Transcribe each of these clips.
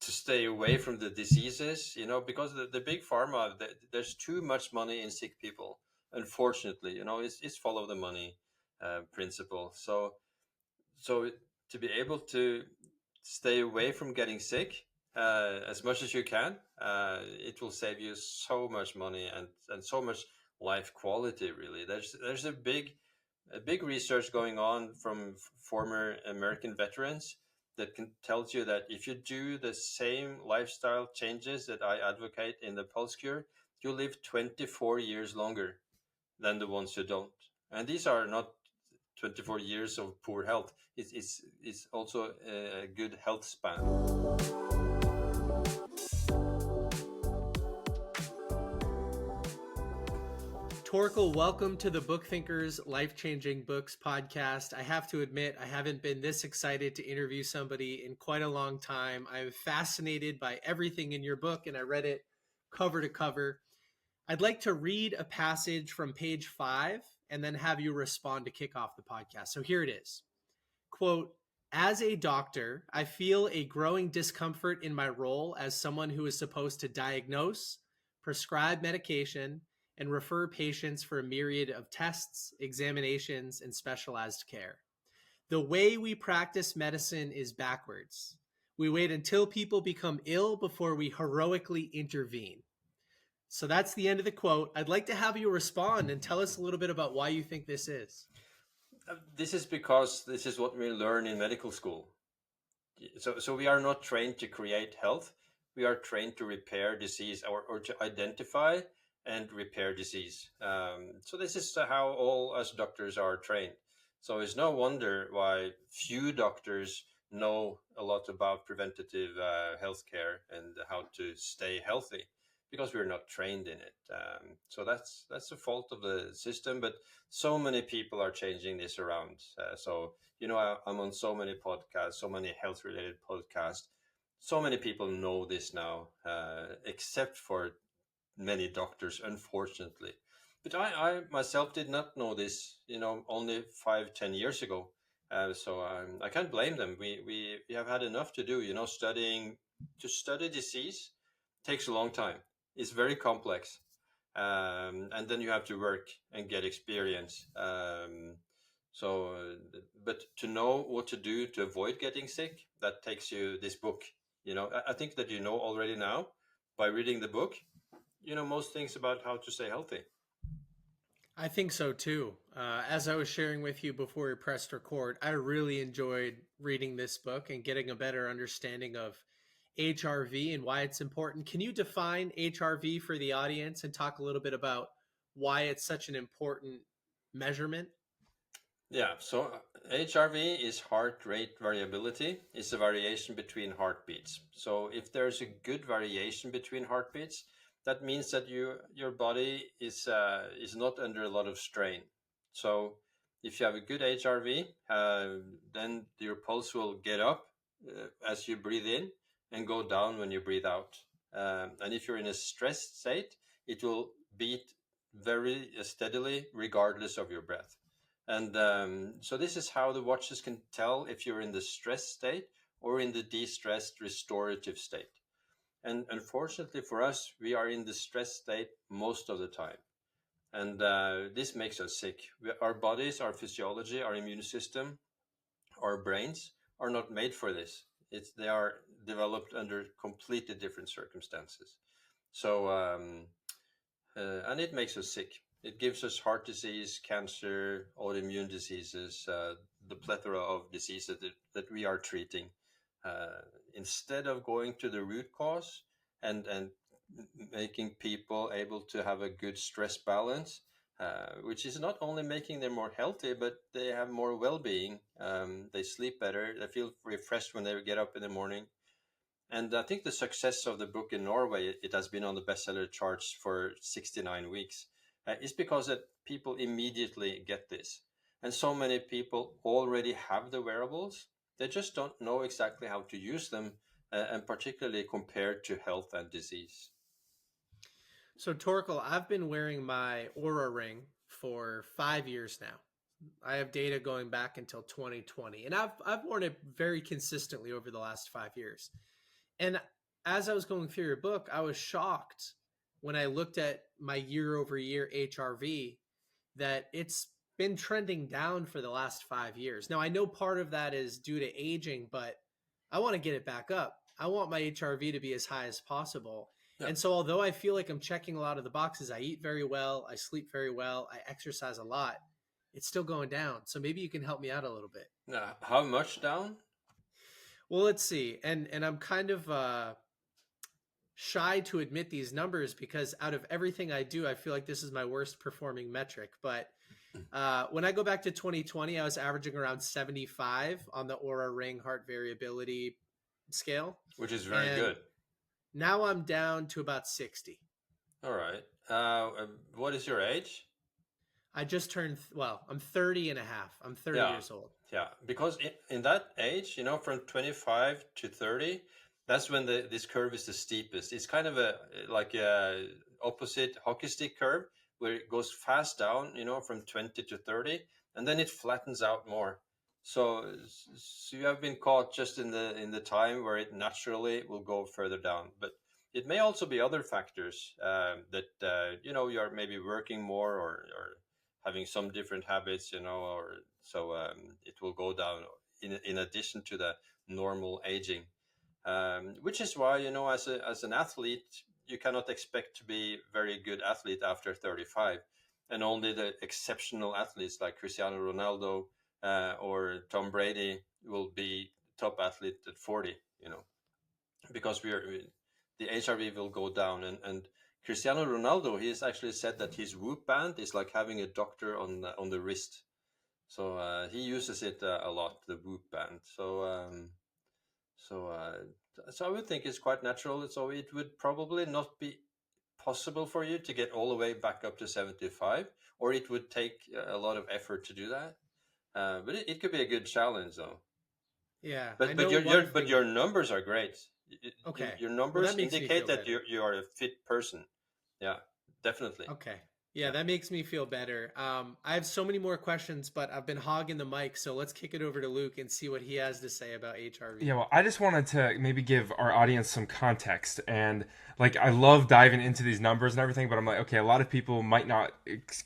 to stay away from the diseases, because the big pharma, there's too much money in sick people. Unfortunately, it's follow the money principle. So to be able to stay away from getting sick as much as you can, it will save you so much money and so much life quality. Really, there's a big research going on from former American veterans that can tells you that if you do the same lifestyle changes that I advocate in the Pulse Cure, you live 24 years longer than the ones who don't. And these are not 24 years of poor health. It's also a good health span. Torkil, welcome to the Book Thinkers Life-Changing Books podcast. I have to admit, I haven't been this excited to interview somebody in quite a long time. I'm fascinated by everything in your book, and I read it cover to cover. I'd like to read a passage from page 5 and then have you respond to kick off the podcast. So here it is. Quote, "As a doctor, I feel a growing discomfort in my role as someone who is supposed to diagnose, prescribe medication, and refer patients for a myriad of tests, examinations, and specialized care. The way we practice medicine is backwards. We wait until people become ill before we heroically intervene." So that's the end of the quote. I'd like to have you respond and tell us a little bit about why you think this is. This is because this is what we learn in medical school. So we are not trained to create health. We are trained to repair disease or to identify and repair disease. So this is how all us doctors are trained. So it's no wonder why few doctors know a lot about preventative healthcare and how to stay healthy, because we're not trained in it. So that's the fault of the system. But so many people are changing this around. I'm on so many podcasts, so many health-related podcasts. So many people know this now, except for many doctors, unfortunately. But I myself did not know this, only 5-10 years ago. So I can't blame them. We have had enough to do. To study disease takes a long time. It's very complex. And then you have to work and get experience. But to know what to do to avoid getting sick, that takes you this book. I think that already now by reading the book, most things about how to stay healthy. I think so too. As I was sharing with you before we pressed record, I really enjoyed reading this book and getting a better understanding of HRV and why it's important. Can you define HRV for the audience and talk a little bit about why it's such an important measurement? Yeah, so HRV is heart rate variability. It's a variation between heartbeats. So if there's a good variation between heartbeats, that means that your body is not under a lot of strain. So if you have a good HRV, then your pulse will get up as you breathe in and go down when you breathe out. And if you're in a stressed state, it will beat very steadily regardless of your breath. And so this is how the watches can tell if you're in the stress state or in the de-stressed restorative state. And unfortunately for us, we are in the stress state most of the time. And this makes us sick. Our bodies, our physiology, our immune system, our brains are not made for this. They are developed under completely different circumstances. So, and it makes us sick. It gives us heart disease, cancer, autoimmune diseases, the plethora of diseases that we are treating. Instead of going to the root cause and making people able to have a good stress balance, which is not only making them more healthy, but they have more well-being. They sleep better. They feel refreshed when they get up in the morning. And I think the success of the book in Norway, it has been on the bestseller charts for 69 weeks, is because that people immediately get this. And so many people already have the wearables. They just don't know exactly how to use them, and particularly compared to health and disease. So Torkil, I've been wearing my Oura Ring for 5 years now. I have data going back until 2020, and I've worn it very consistently over the last 5 years. And as I was going through your book, I was shocked when I looked at my year over year HRV that it's been trending down for the last 5 years. Now, I know part of that is due to aging, but I want to get it back up. I want my HRV to be as high as possible. Yeah. And so, although I feel like I'm checking a lot of the boxes, I eat very well, I sleep very well, I exercise a lot, it's still going down. So maybe you can help me out a little bit. How much down? Well, let's see. And I'm kind of shy to admit these numbers because out of everything I do, I feel like this is my worst performing metric. But when I go back to 2020, I was averaging around 75 on the Oura Ring heart variability scale. Which is very And good. now I'm down to about 60. All right. What is your age? I just turned, well, I'm 30 and a half. I'm 30 Yeah. years old. Yeah, because in that age, from 25 to 30, that's when this curve is the steepest. It's kind of like a opposite hockey stick curve where it goes fast down, from 20 to 30, and then it flattens out more. So you have been caught just in the time where it naturally will go further down. But it may also be other factors that you're maybe working more or having some different habits, or so it will go down in addition to the normal aging, which is why, as an athlete, you cannot expect to be very good athlete after 35, and only the exceptional athletes like Cristiano Ronaldo or Tom Brady will be top athlete at 40, because the HRV will go down, and Cristiano Ronaldo, he has actually said that his Whoop band is like having a doctor on the wrist. So he uses it a lot, the Whoop band. So I would think it's quite natural. So it would probably not be possible for you to get all the way back up to 75, or it would take a lot of effort to do that. But it could be a good challenge, though. Yeah. But I but know your one but thing. your numbers are great. Okay. Your Well, numbers that makes me indicate feel that better. you are a fit person. Yeah, definitely. Okay. Yeah, Yeah. that makes me feel better. I have so many more questions, but I've been hogging the mic, so let's kick it over to Luke and see what he has to say about HRV. Yeah, well, I just wanted to maybe give our audience some context. And like, I love diving into these numbers and everything, but I'm like, okay, a lot of people might not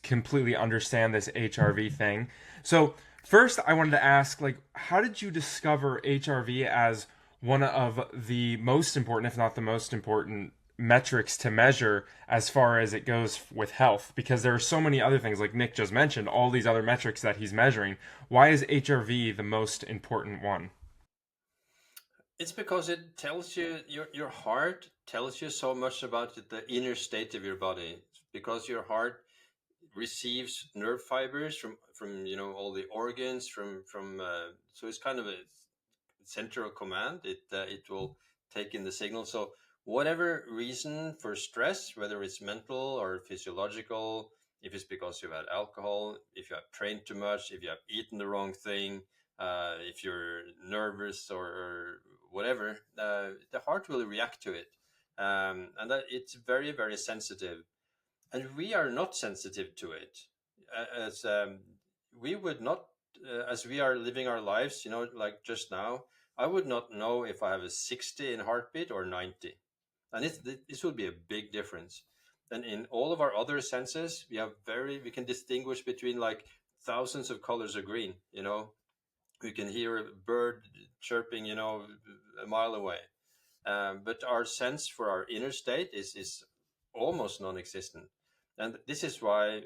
completely understand this HRV thing. So, first, I wanted to ask, like, how did you discover HRV as one of the most important, if not the most important, metrics to measure as far as it goes with health? Because there are so many other things, like Nick just mentioned, all these other metrics that he's measuring. Why is HRV the most important one? It's because it tells you, your heart tells you so much about the inner state of your body. Because your heart receives nerve fibers from all the organs from so it's kind of a central command. It will take in the signal. So whatever reason for stress, whether it's mental or physiological, if it's because you've had alcohol, if you have trained too much, if you have eaten the wrong thing, if you're nervous or whatever, the heart will react to it, and that it's very, very sensitive. And we are not sensitive to it, as we would not, as we are living our lives, like just now. I would not know if I have a 60 in heartbeat or 90, and this would be a big difference. And in all of our other senses, we can distinguish between like thousands of colors of green. We can hear a bird chirping, a mile away. But our sense for our inner state is almost non-existent, and this is why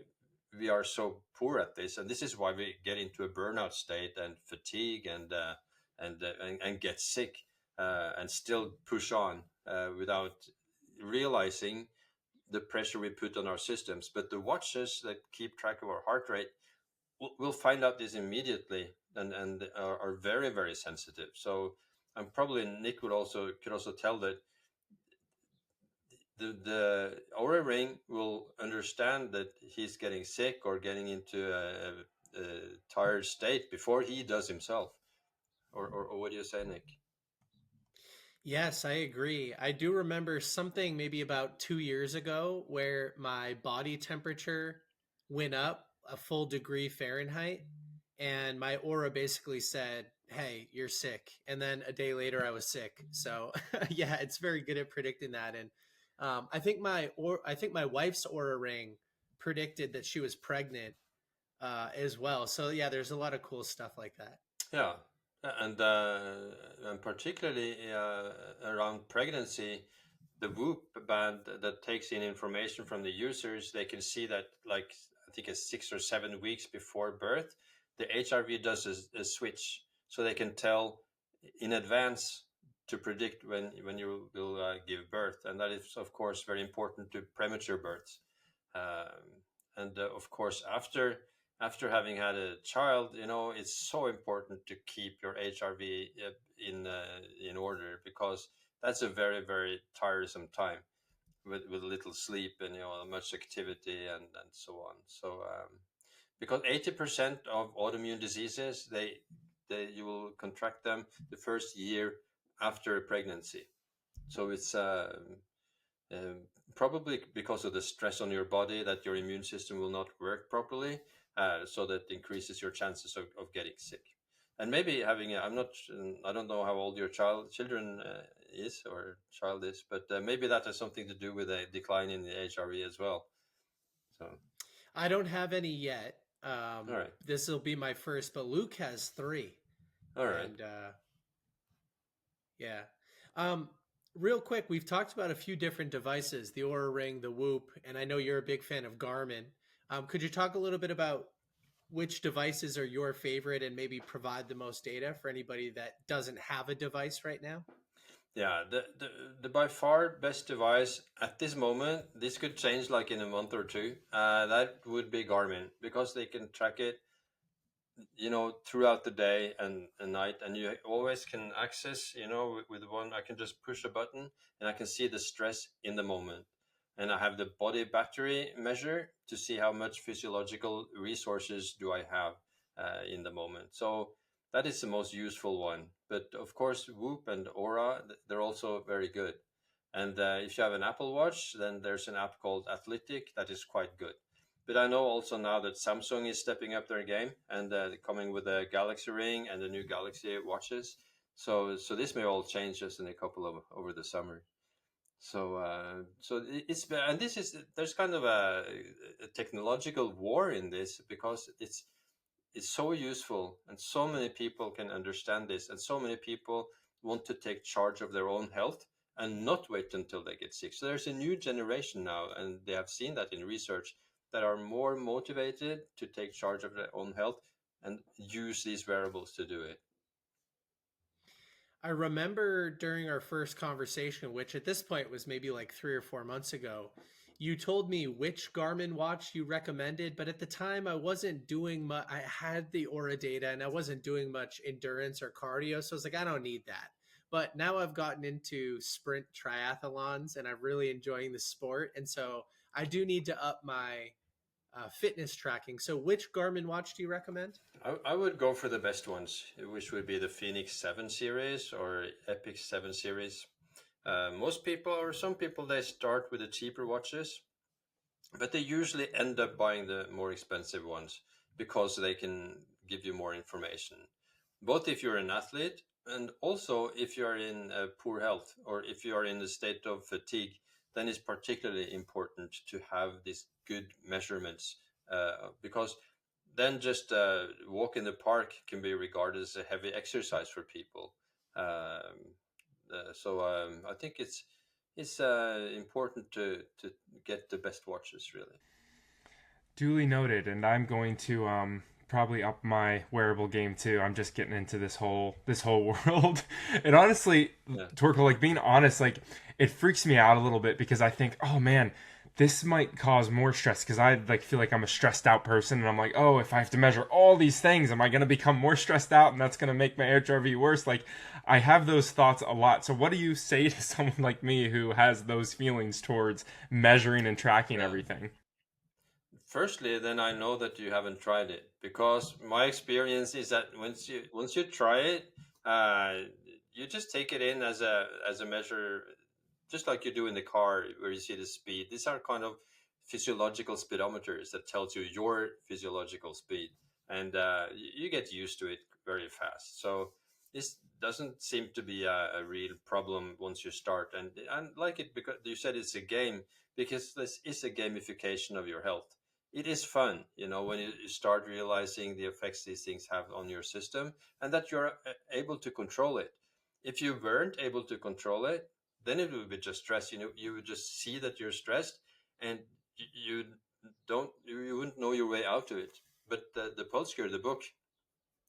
we are so poor at this, and this is why we get into a burnout state and fatigue and get sick, and still push on without realizing the pressure we put on our systems. But the watches that keep track of our heart rate will find out this immediately, and are very, very sensitive. So, and probably Nick could also tell that the Oura Ring will understand that he's getting sick or getting into a tired state before he does himself. Or what do you say, Nick? Yes, I agree. I do remember something maybe about 2 years ago where my body temperature went up a full degree Fahrenheit, and my aura basically said, hey, you're sick. And then a day later I was sick. So yeah, it's very good at predicting that. And I think my wife's Oura Ring predicted that she was pregnant as well. So yeah, there's a lot of cool stuff like that. Yeah, and particularly around pregnancy, the Whoop band that takes in information from the users, they can see that like I think it's 6 or 7 weeks before birth, the HRV does a switch, so they can tell in advance to predict when you will give birth, and that is of course very important to premature births. And of course, after having had a child, it's so important to keep your HRV in order, because that's a very very tiresome time with little sleep and much activity and so on. So because 80% of autoimmune diseases, they you will contract them the first year after a pregnancy. So it's um, probably because of the stress on your body, that your immune system will not work properly, so that increases your chances of getting sick. And maybe having I don't know how old your children is or child is, but maybe that has something to do with a decline in the HRV as well. So, I don't have any yet. all right, This will be my first, but Luke has three. all right. And yeah. Um, Real quick, we've talked about a few different devices, the Oura Ring, the Whoop, and I know you're a big fan of Garmin. Could you talk a little bit about which devices are your favorite and maybe provide the most data for anybody that doesn't have a device right now? Yeah, the by far best device at this moment, this could change like in a month or two. That would be Garmin, because they can track it, throughout the day and night, and you always can access, with one. I can just push a button and I can see the stress in the moment, and I have the body battery measure to see how much physiological resources do I have in the moment. So that is the most useful one. But of course, Whoop and Aura, they're also very good. And if you have an Apple Watch, then there's an app called Athletic that is quite good. But I know also now that Samsung is stepping up their game and coming with a Galaxy Ring and the new Galaxy watches. So this may all change just in a couple of over the summer. So it's, and this is, there's kind of a technological war in this, because it's so useful and so many people can understand this, and so many people want to take charge of their own health and not wait until they get sick. So there's a new generation now, and they have seen that in research, that are more motivated to take charge of their own health and use these wearables to do it. I remember during our first conversation, which at this point was maybe like 3 or 4 months ago, you told me which Garmin watch you recommended, but at the time I wasn't doing much. I had the Aura data and I wasn't doing much endurance or cardio. So I was like, I don't need that. But now I've gotten into sprint triathlons and I'm really enjoying the sport. And so I do need to up my fitness tracking. So which Garmin watch do you recommend? I would go for the best ones, which would be the Phoenix 7 series or Epic 7 series. Most people, or some people, they start with the cheaper watches, but they usually end up buying the more expensive ones because they can give you more information, both if you're an athlete and also if you're in poor health, or if you are in a state of fatigue. Then it's particularly important to have these good measurements, because then just walk in the park can be regarded as a heavy exercise for people. So I think it's important to get the best watches, really. Duly noted, and I'm going to probably up my wearable game too. I'm just getting into this whole world. And honestly, Yeah. Torkil, like being honest, like it freaks me out a little bit because I think, oh man, this might cause more stress because I like feel like I'm a stressed out person, and I'm like, oh, if I have to measure all these things, am I going to become more stressed out, and that's going to make my HRV worse? Like, I have those thoughts a lot. So, what do you say to someone like me who has those feelings towards measuring and tracking Yeah. everything? Firstly, then I know that you haven't tried it, because my experience is that once you try it, uh, you just take it in as a measure, just like you do in the car where you see the speed. These are kind of physiological speedometers that tells you your physiological speed, and you get used to it very fast. So this doesn't seem to be a real problem once you start. And like it because you said it's a game, because this is a gamification of your health. It is fun, when you start realizing the effects these things have on your system, and that you're able to control it. If you weren't able to control it, then it would be just stress. You would just see that you're stressed, and you you wouldn't know your way out of it. But the Pulse Cure, the book,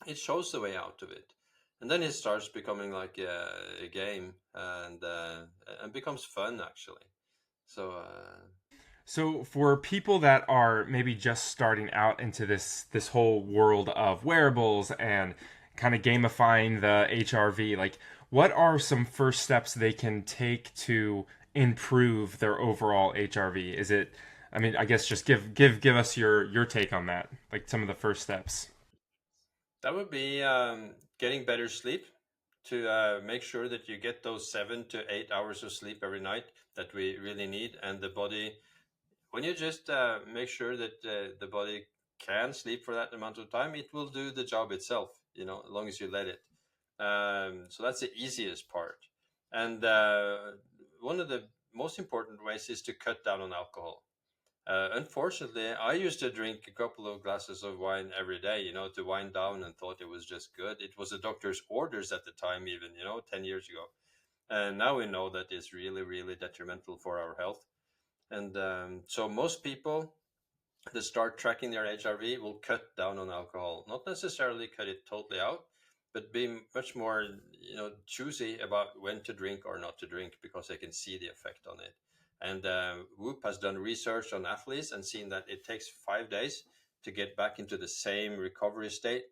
it shows the way out of it, and then it starts becoming like a game, and becomes fun actually. So So for people that are maybe just starting out into this whole world of wearables and kind of gamifying the HRV, like what are some first steps they can take to improve their overall HRV? Is it, I mean, I guess just give us your take on that, like some of the first steps. that would be getting better sleep, to make sure that you get those 7 to 8 hours of sleep every night that we really need. And the body, when you just make sure that the body can sleep for that amount of time, it will do the job itself, as long as you let it. So that's the easiest part. And one of the most important ways is to cut down on alcohol. Unfortunately, I used to drink a couple of glasses of wine every day, to wind down, and thought it was just good. It was the doctor's orders at the time, even, 10 years ago. And now we know that it's really, really detrimental for our health. And so most people that start tracking their HRV will cut down on alcohol, not necessarily cut it totally out, but be much more, choosy about when to drink or not to drink, because they can see the effect on it. And Whoop has done research on athletes and seen that it takes 5 days to get back into the same recovery state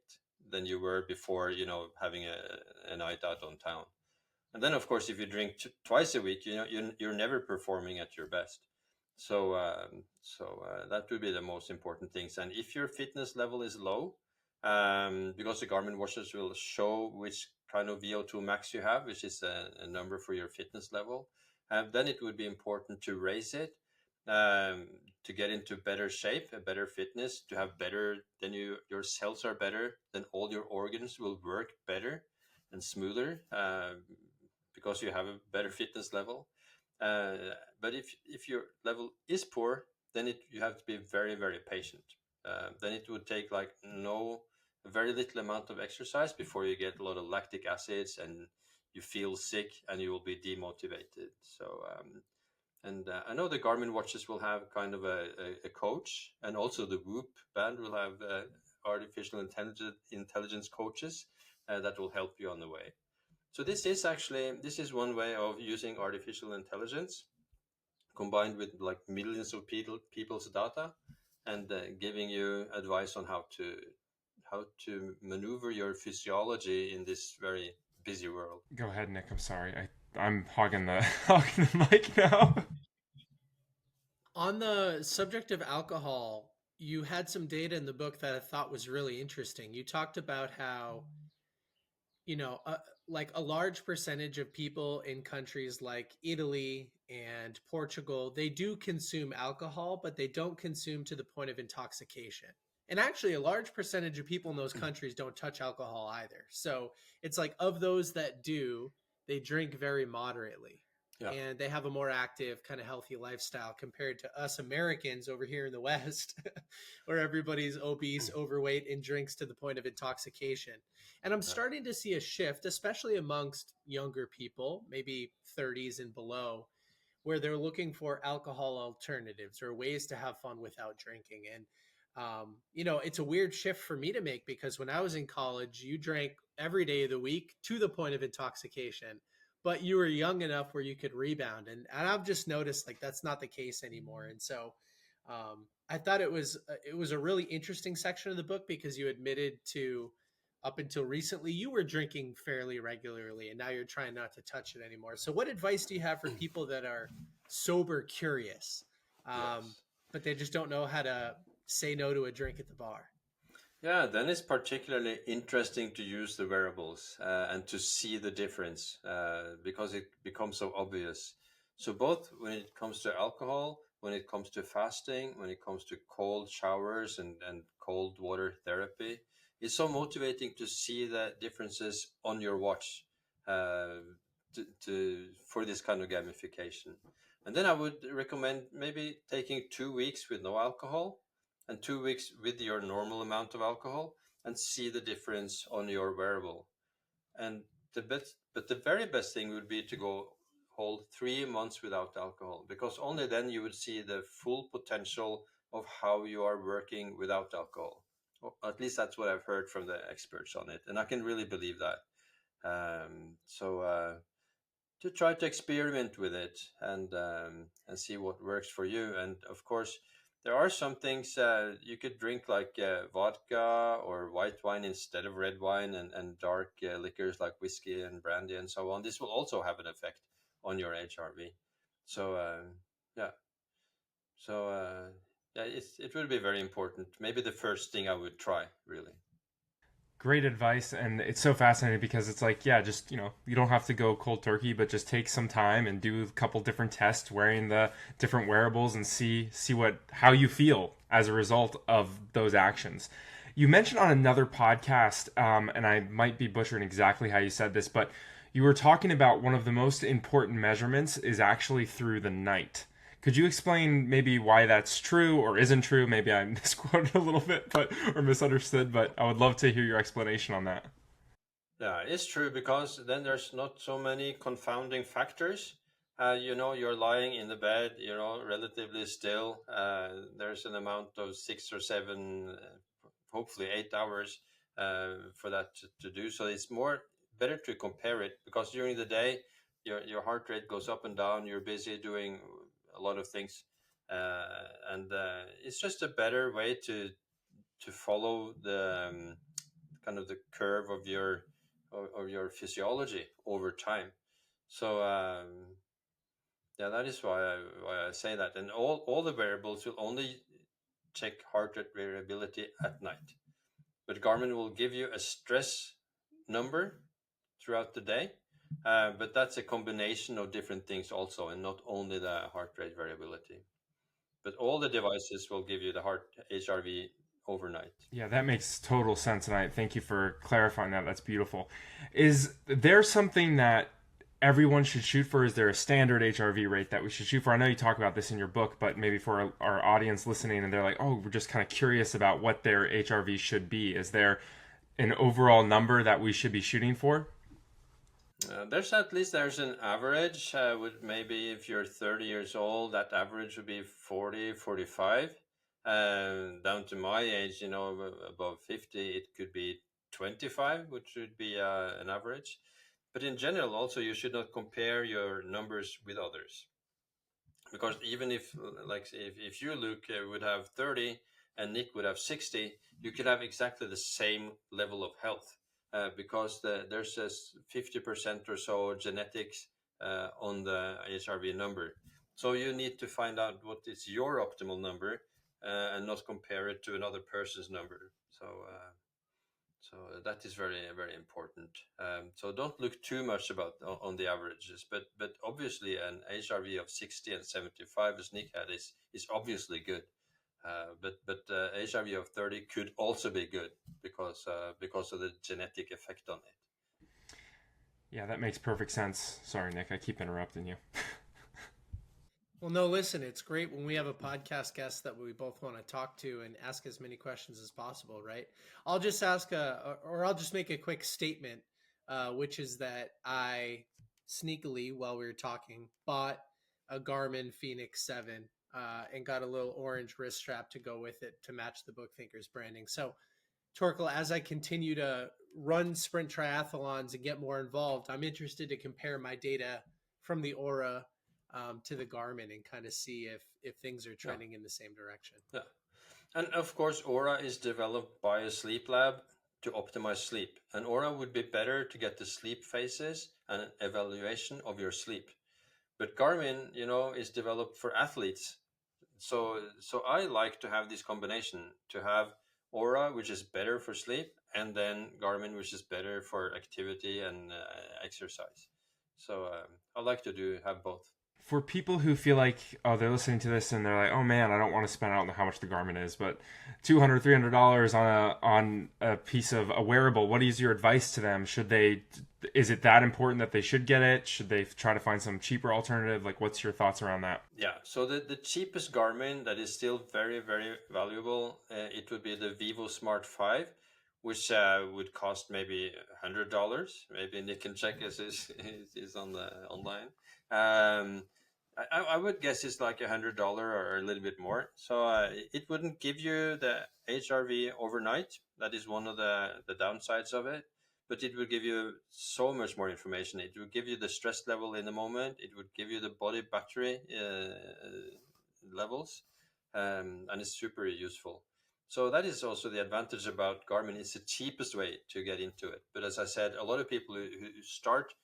than you were before, having a night out on town. And then, of course, if you drink twice a week, you're never performing at your best. So that would be the most important things. And if your fitness level is low, because the Garmin watches will show which kind of VO2 max you have, which is a number for your fitness level, then it would be important to raise it, to get into better shape, a better fitness, to have better, then your cells are better, then all your organs will work better and smoother, because you have a better fitness level. Uh, but if your level is poor, then you have to be very, very patient. Then it would take like a very little amount of exercise before you get a lot of lactic acids, and you feel sick, and you will be demotivated. So and I know the Garmin watches will have kind of a coach, and also the Whoop band will have artificial intelligence coaches that will help you on the way. So this is one way of using artificial intelligence combined with like millions of people's data, and giving you advice on how to maneuver your physiology in this very busy world. Go ahead, Nick. I'm sorry. I'm hogging the hogging the mic now. On the subject of alcohol, you had some data in the book that I thought was really interesting. You talked about how, you know, like a large percentage of people in countries like Italy and Portugal, they do consume alcohol, but they don't consume to the point of intoxication. And actually, a large percentage of people in those countries don't touch alcohol either. So it's like of those that do, they drink very moderately, Yeah. and they have a more active, kind of healthy lifestyle compared to us Americans over here in the West, where everybody's obese, overweight, and drinks to the point of intoxication. And I'm Yeah. starting to see a shift, especially amongst younger people, maybe 30s and below, where they're looking for alcohol alternatives or ways to have fun without drinking. And it's a weird shift for me to make, because when I was in college, you drank every day of the week to the point of intoxication, but you were young enough where you could rebound. And I've just noticed like that's not the case anymore. And so I thought it was a really interesting section of the book, because you admitted to, up until recently, you were drinking fairly regularly, and now you're trying not to touch it anymore. So what advice do you have for people that are sober curious, um, Yes. but they just don't know how to say no to a drink at the bar? Yeah, then it's particularly interesting to use the wearables, and to see the difference, because it becomes so obvious. So both when it comes to alcohol, when it comes to fasting, when it comes to cold showers and cold water therapy, it's so motivating to see the differences on your watch for this kind of gamification. And then I would recommend maybe taking 2 weeks with no alcohol and 2 weeks with your normal amount of alcohol and see the difference on your wearable. And the very best thing would be to go hold 3 months without alcohol, because only then you would see the full potential of how you are working without alcohol. Or at least that's what I've heard from the experts on it, and I can really believe that. To try to experiment with it and see what works for you. And of course, there are some things you could drink like vodka or white wine instead of red wine, and dark liquors like whiskey and brandy and so on. This will also have an effect on your HRV. So yeah, so yeah, it will be very important. Maybe the first thing I would try, really. Great advice, and it's so fascinating because it's like, yeah, just you don't have to go cold turkey, but just take some time and do a couple different tests wearing the different wearables and see how you feel as a result of those actions. You mentioned on another podcast, and I might be butchering exactly how you said this, but you were talking about one of the most important measurements is actually through the night. Could you explain maybe why that's true or isn't true? Maybe I misquoted a little bit, or misunderstood, but I would love to hear your explanation on that. Yeah, it's true, because then there's not so many confounding factors. You're lying in the bed, relatively still. There's an amount of 6 or 7, hopefully 8 hours for that to do. So it's better to compare it, because during the day, your heart rate goes up and down. You're busy doing a lot of things, and it's just a better way to follow the kind of the curve of your physiology over time. So yeah, that is why I say that. And all the variables will only check heart rate variability at night, but Garmin will give you a stress number throughout the day. But that's a combination of different things also, and not only the heart rate variability. But all the devices will give you the heart HRV overnight. Yeah, that makes total sense, and I thank you for clarifying that. That's beautiful. Is there something that everyone should shoot for? Is there a standard HRV rate that we should shoot for? I know you talk about this in your book, but maybe for our audience listening, and they're like, oh, we're just kind of curious about what their HRV should be. Is there an overall number that we should be shooting for? There's an average. Would maybe if you're 30 years old, that average would be 40, 45. Down to my age, above 50, it could be 25, which would be an average. But in general, also, you should not compare your numbers with others, because even if you, Luke, would have 30 and Nick would have 60, you could have exactly the same level of health, because there's just 50% or so genetics on the HRV number. So you need to find out what is your optimal number, and not compare it to another person's number. So that is very, very important. So don't look too much on the averages, but obviously an HRV of 60 and 75, as Nick had, is obviously good. But HRV of 30 could also be good, because of the genetic effect on it. Yeah, that makes perfect sense. Sorry, Nick, I keep interrupting you. Well, no, listen, it's great when we have a podcast guest that we both want to talk to and ask as many questions as possible, right? I'll just I'll just make a quick statement, which is that I sneakily, while we were talking, bought a Garmin Fenix 7 and got a little orange wrist strap to go with it to match the Book Thinkers branding. So, Torkil, as I continue to run sprint triathlons and get more involved, I'm interested to compare my data from the Oura to the Garmin and kind of see if things are trending in the same direction. Yeah. And of course, Oura is developed by a sleep lab to optimize sleep. And Oura would be better to get the sleep phases and an evaluation of your sleep. But Garmin, is developed for athletes. So I like to have this combination, to have Oura, which is better for sleep, and then Garmin, which is better for activity and exercise. So I like to have both. For people who feel like, oh, they're listening to this and they're like, oh man, I don't want to spend, I don't know how much the Garmin is, but $200, $300 on a piece of a wearable, what is your advice to them? Should they, is it that important that they should get it? Should they try to find some cheaper alternative? Like, what's your thoughts around that? Yeah, so the cheapest Garmin that is still very, very valuable, it would be the Vivo Smart 5, which would cost maybe $100. Maybe Nick can check as is on the online. I would guess it's like $100 or a little bit more. So it wouldn't give you the HRV overnight. That is one of the downsides of it. But it would give you so much more information. It would give you the stress level in the moment. It would give you the body battery levels, and it's super useful. So that is also the advantage about Garmin. It's the cheapest way to get into it. But as I said, a lot of people who start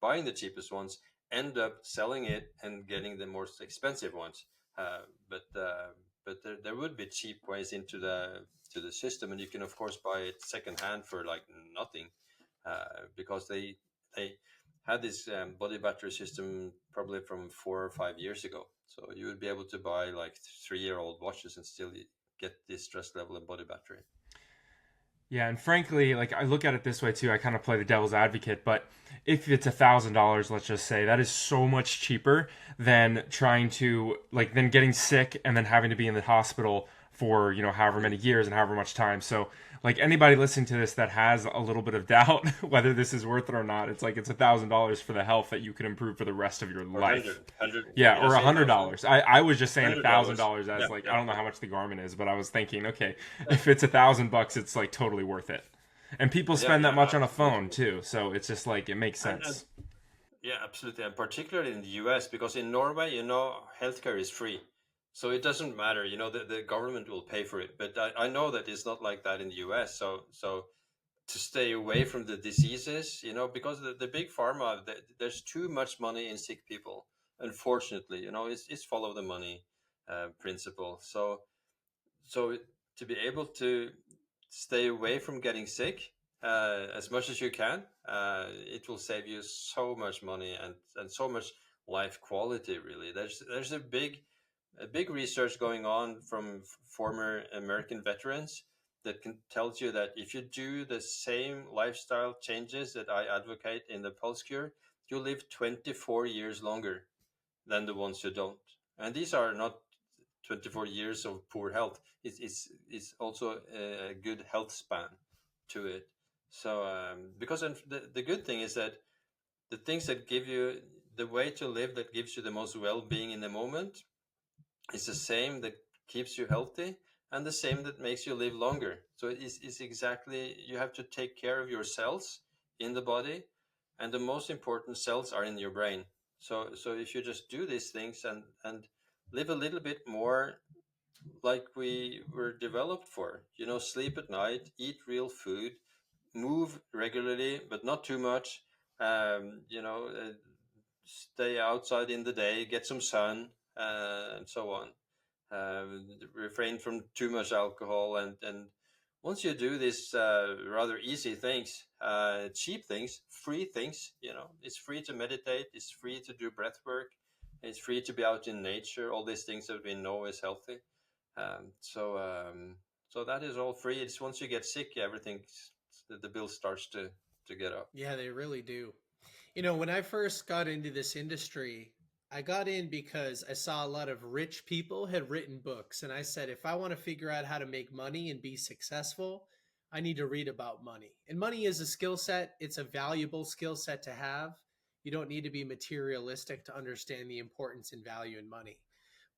buying the cheapest ones end up selling it and getting the most expensive ones. But there would be cheap ways into the system, and you can of course buy it secondhand for like nothing, because they had this body battery system probably from 4 or 5 years ago. So you would be able to buy like 3-year-old watches and still get this stress level and body battery. Yeah, and frankly, like I look at it this way too. I kind of play the devil's advocate, but if it's $1,000, let's just say, that is so much cheaper than trying to than getting sick and then having to be in the hospital for however many years and however much time. So like anybody listening to this that has a little bit of doubt whether this is worth it or not, it's like it's $1,000 for the health that you could improve for the rest of your life. 100, yeah, or $100. I was just saying $1,000 as yeah, I don't know how much the Garmin is, but I was thinking, okay, if it's $1,000, it's like totally worth it. And people spend that much on a phone too, so it's just like it makes sense. Yeah, absolutely, and particularly in the US, because in Norway, healthcare is free. So it doesn't matter, the government will pay for it. But I know that it's not like that in the US. So to stay away from the diseases, because the big pharma, there's too much money in sick people. Unfortunately, it's follow the money principle. So to be able to stay away from getting sick as much as you can, it will save you so much money and so much life quality. Really, there's a big research going on from former American veterans that tells you that if you do the same lifestyle changes that I advocate in the Pulse Cure, you live 24 years longer than the ones who don't. And these are not 24 years of poor health. It's also a good health span to it. So because the good thing is that the things that give you the way to live that gives you the most well-being in the moment is the same that keeps you healthy and the same that makes you live longer. So it's exactly, you have to take care of your cells in the body, and the most important cells are in your brain. So if you just do these things and live a little bit more like we were developed for, sleep at night, eat real food, move regularly, but not too much, stay outside in the day, get some sun, and so on. Refrain from too much alcohol, and once you do these rather easy things, cheap things, free things, it's free to meditate, it's free to do breath work, it's free to be out in nature, all these things that we know is healthy. So that is all free. It's once you get sick, everything, the bill starts to get up. Yeah, they really do. When I first got into this industry, I got in because I saw a lot of rich people had written books. And I said, if I want to figure out how to make money and be successful, I need to read about money. And money is a skill set. It's a valuable skill set to have. You don't need to be materialistic to understand the importance and value in money.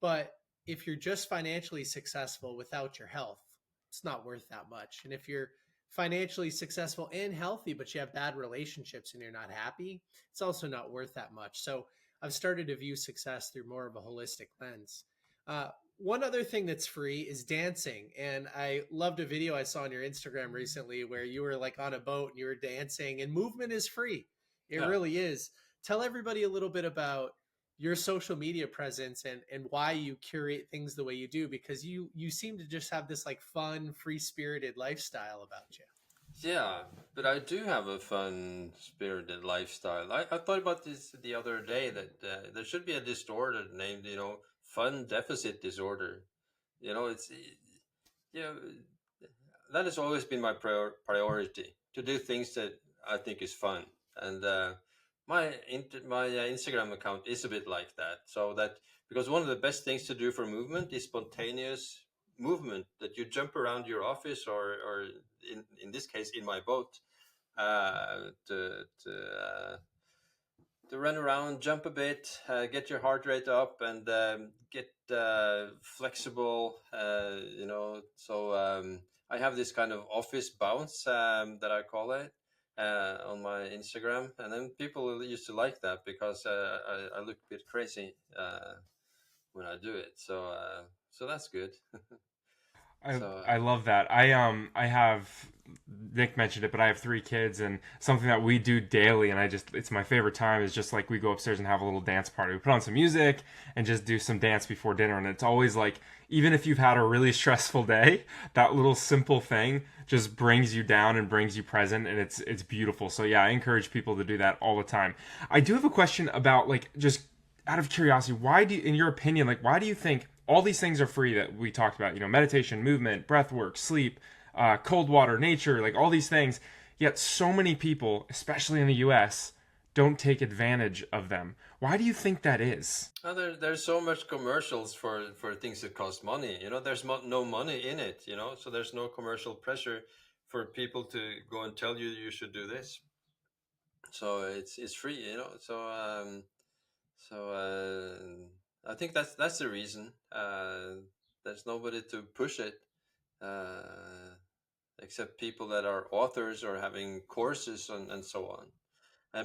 But if you're just financially successful without your health, it's not worth that much. And if you're financially successful and healthy, but you have bad relationships and you're not happy, it's also not worth that much. So I've started to view success through more of a holistic lens. One other thing that's free is dancing. And I loved a video I saw on your Instagram recently where you were like on a boat and you were dancing, and movement is free. It really is. Tell everybody a little bit about your social media presence and why you curate things the way you do, because you seem to just have this like fun, free-spirited lifestyle about you. Yeah, but I do have a fun spirited lifestyle. I thought about this the other day that there should be a disorder named, fun deficit disorder. It's, you know, that has always been my priority to do things that I think is fun. And my Instagram account is a bit like that. So that because one of the best things to do for movement is spontaneous movement, that you jump around your office or in this case in my boat, uh, to to uh, to run around, jump a bit, get your heart rate up, and get flexible. I have this kind of office bounce, that I call it, on my Instagram, and then people used to like that because I look a bit crazy when I do it. So that's good. I So I love that. I have Nick mentioned it, but I have 3 kids, and something that we do daily, and it's my favorite time is just like we go upstairs and have a little dance party. We put on some music and just do some dance before dinner, and it's always like even if you've had a really stressful day, that little simple thing just brings you down and brings you present, and it's beautiful. So yeah, I encourage people to do that all the time. I do have a question about like just out of curiosity, why do you, in your opinion, like why do you think all these things are free that we talked about? Meditation, movement, breath work, sleep, cold water, nature, like all these things. Yet so many people, especially in the U.S., don't take advantage of them. Why do you think that is? there's so much commercials for things that cost money. There's no money in it. So there's no commercial pressure for people to go and tell you you should do this. So it's free. I think that's the reason. There's nobody to push it, uh, except people that are authors or having courses and so on.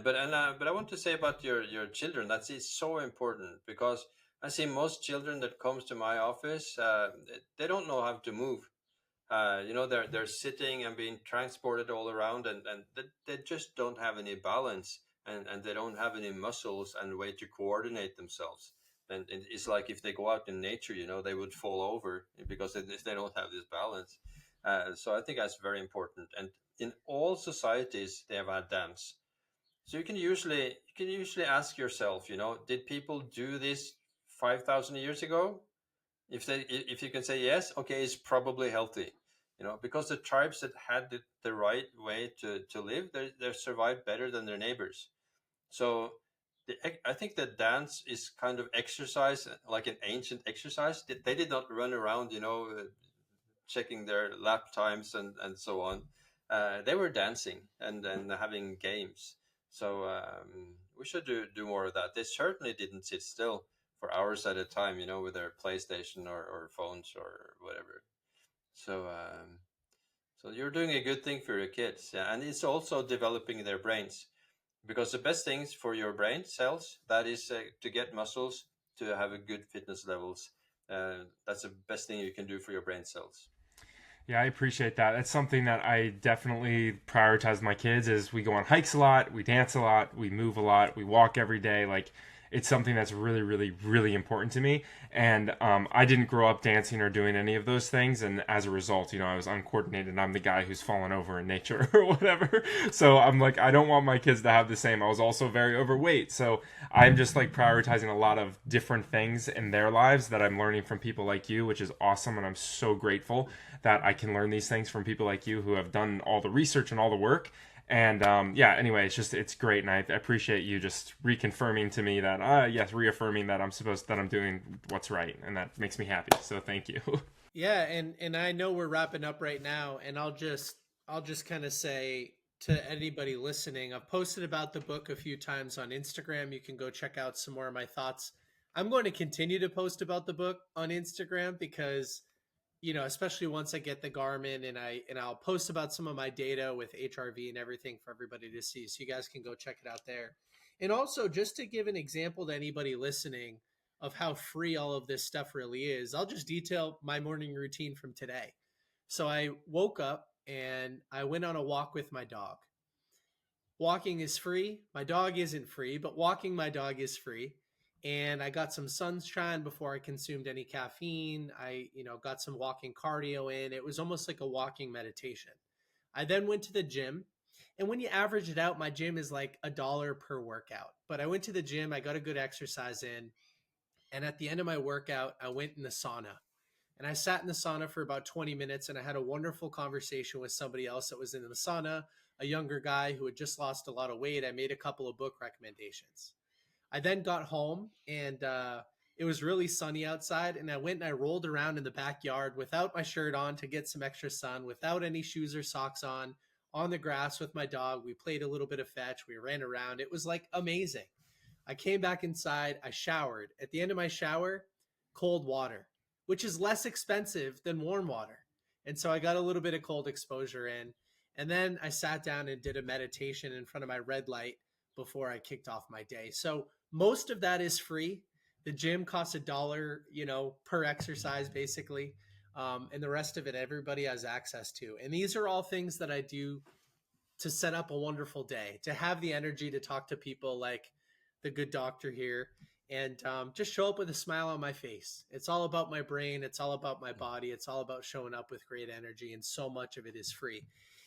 But I want to say about your children, that's it's so important because I see most children that comes to my office, they don't know how to move. They're sitting and being transported all around, and they just don't have any balance, and they don't have any muscles and way to coordinate themselves. And it's like if they go out in nature, they would fall over because they don't have this balance. So I think that's very important. And in all societies, they have had dams. So you can usually ask yourself, did people do this 5,000 years ago? If you can say yes, okay, it's probably healthy, because the tribes that had the right way to live, they survived better than their neighbors. So I think that dance is kind of exercise, like an ancient exercise. They did not run around, checking their lap times and so on. They were dancing and having games. So we should do more of that. They certainly didn't sit still for hours at a time, with their PlayStation or phones or whatever. So you're doing a good thing for your kids, yeah, and it's also developing their brains because the best things for your brain cells, that is to get muscles, to have a good fitness levels. That's the best thing you can do for your brain cells. Yeah, I appreciate that. That's something that I definitely prioritize my kids is we go on hikes a lot, we dance a lot, we move a lot, we walk every day. Like it's something that's really, really, really important to me. And I didn't grow up dancing or doing any of those things. And as a result, I was uncoordinated. I'm the guy who's fallen over in nature or whatever. So I'm like, I don't want my kids to have the same. I was also very overweight. So I'm just like prioritizing a lot of different things in their lives that I'm learning from people like you, which is awesome. And I'm so grateful that I can learn these things from people like you who have done all the research and all the work. And yeah, anyway, it's great, and I appreciate you just reconfirming to me that yes, reaffirming that I'm doing what's right, and that makes me happy. So thank you. Yeah, and I know we're wrapping up right now, and I'll just kind of say to anybody listening, I've posted about the book a few times on Instagram. You can go check out some more of my thoughts. I'm going to continue to post about the book on Instagram because especially once I get the Garmin and I'll post about some of my data with HRV and everything for everybody to see. So you guys can go check it out there. And also just to give an example to anybody listening of how free all of this stuff really is, I'll just detail my morning routine from today. So I woke up and I went on a walk with my dog. Walking is free. My dog isn't free, but walking my dog is free. And I got some sunshine before I consumed any caffeine. I got some walking cardio in. It was almost like a walking meditation. I then went to the gym. And when you average it out, my gym is like $1 per workout. But I went to the gym, I got a good exercise in. And at the end of my workout, I went in the sauna. And I sat in the sauna for about 20 minutes and I had a wonderful conversation with somebody else that was in the sauna, a younger guy who had just lost a lot of weight. I made a couple of book recommendations. I then got home and it was really sunny outside. And I went and I rolled around in the backyard without my shirt on to get some extra sun, without any shoes or socks on the grass with my dog. We played a little bit of fetch. We ran around. It was like amazing. I came back inside. I showered. At the end of my shower, cold water, which is less expensive than warm water. And so I got a little bit of cold exposure in. And then I sat down and did a meditation in front of my red light before I kicked off my day. So most of that is free. The gym costs $1, per exercise, basically. And the rest of it, everybody has access to. And these are all things that I do to set up a wonderful day, to have the energy to talk to people like the good doctor here, and just show up with a smile on my face. It's all about my brain. It's all about my body. It's all about showing up with great energy. And so much of it is free.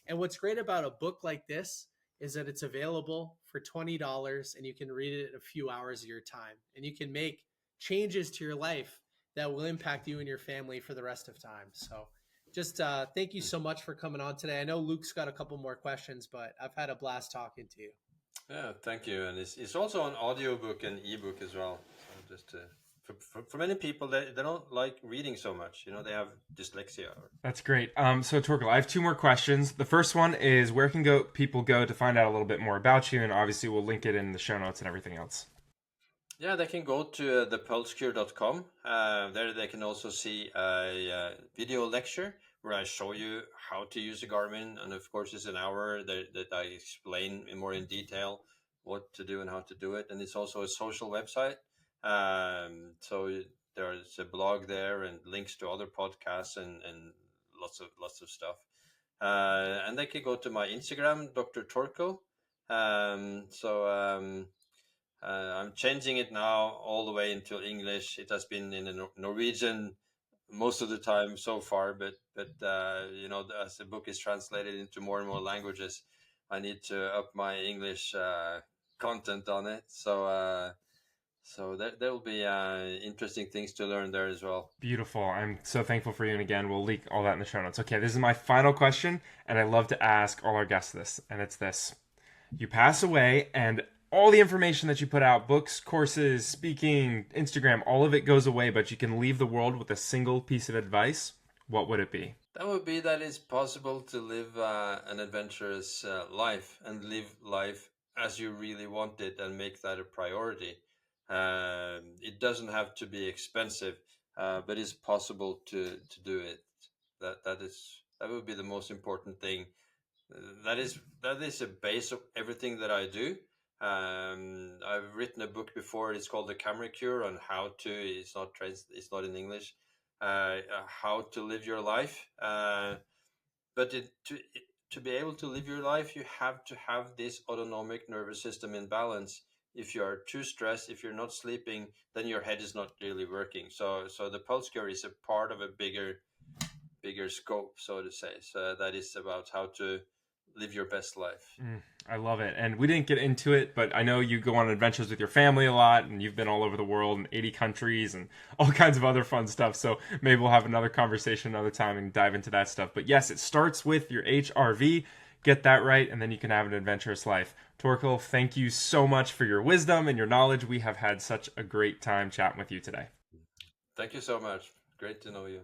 And what's great about a book like this is that it's available for $20 and you can read it in a few hours of your time. And you can make changes to your life that will impact you and your family for the rest of time. So just thank you so much for coming on today. I know Luke's got a couple more questions, but I've had a blast talking to you. Yeah, thank you. And it's also an audiobook and ebook as well. So just for many people, they don't like reading so much. They have dyslexia. That's great. So Torkil, I have two more questions. The first one is, where can people go to find out a little bit more about you? And obviously we'll link it in the show notes and everything else. Yeah, they can go to thepulsecure.com. There they can also see a video lecture where I show you how to use a Garmin. And of course, it's an hour that I explain more in detail what to do and how to do it. And it's also a social website. So there's a blog there and links to other podcasts and lots of stuff. And they can go to my Instagram, Dr. Torkil. I'm changing it now all the way into English. It has been in a Norwegian most of the time so far, but as the book is translated into more and more languages, I need to up my English content on it. So there will be interesting things to learn there as well. Beautiful. I'm so thankful for you. And again, we'll link all that in the show notes. Okay, this is my final question, and I love to ask all our guests this, and it's this. You pass away, and all the information that you put out, books, courses, speaking, Instagram, all of it goes away, but you can leave the world with a single piece of advice. What would it be? That would be that it's possible to live an adventurous life and live life as you really want it and make that a priority. It doesn't have to be expensive, but it's possible to do it. That would be the most important thing. That is a base of everything that I do. I've written a book before. It's called The Camera Cure on how to. It's not in English. How to live your life. But to be able to live your life, you have to have this autonomic nervous system in balance. If you are too stressed, if you're not sleeping, then your head is not really working. So the Pulse Cure is a part of a bigger scope, so to say. So that is about how to live your best life. I love it. And we didn't get into it, but I know you go on adventures with your family a lot, and you've been all over the world in 80 countries and all kinds of other fun stuff. So maybe we'll have another conversation another time and dive into that stuff. But yes, it starts with your HRV. Get that right, and then you can have an adventurous life. Torkil, thank you so much for your wisdom and your knowledge. We have had such a great time chatting with you today. Thank you so much. Great to know you.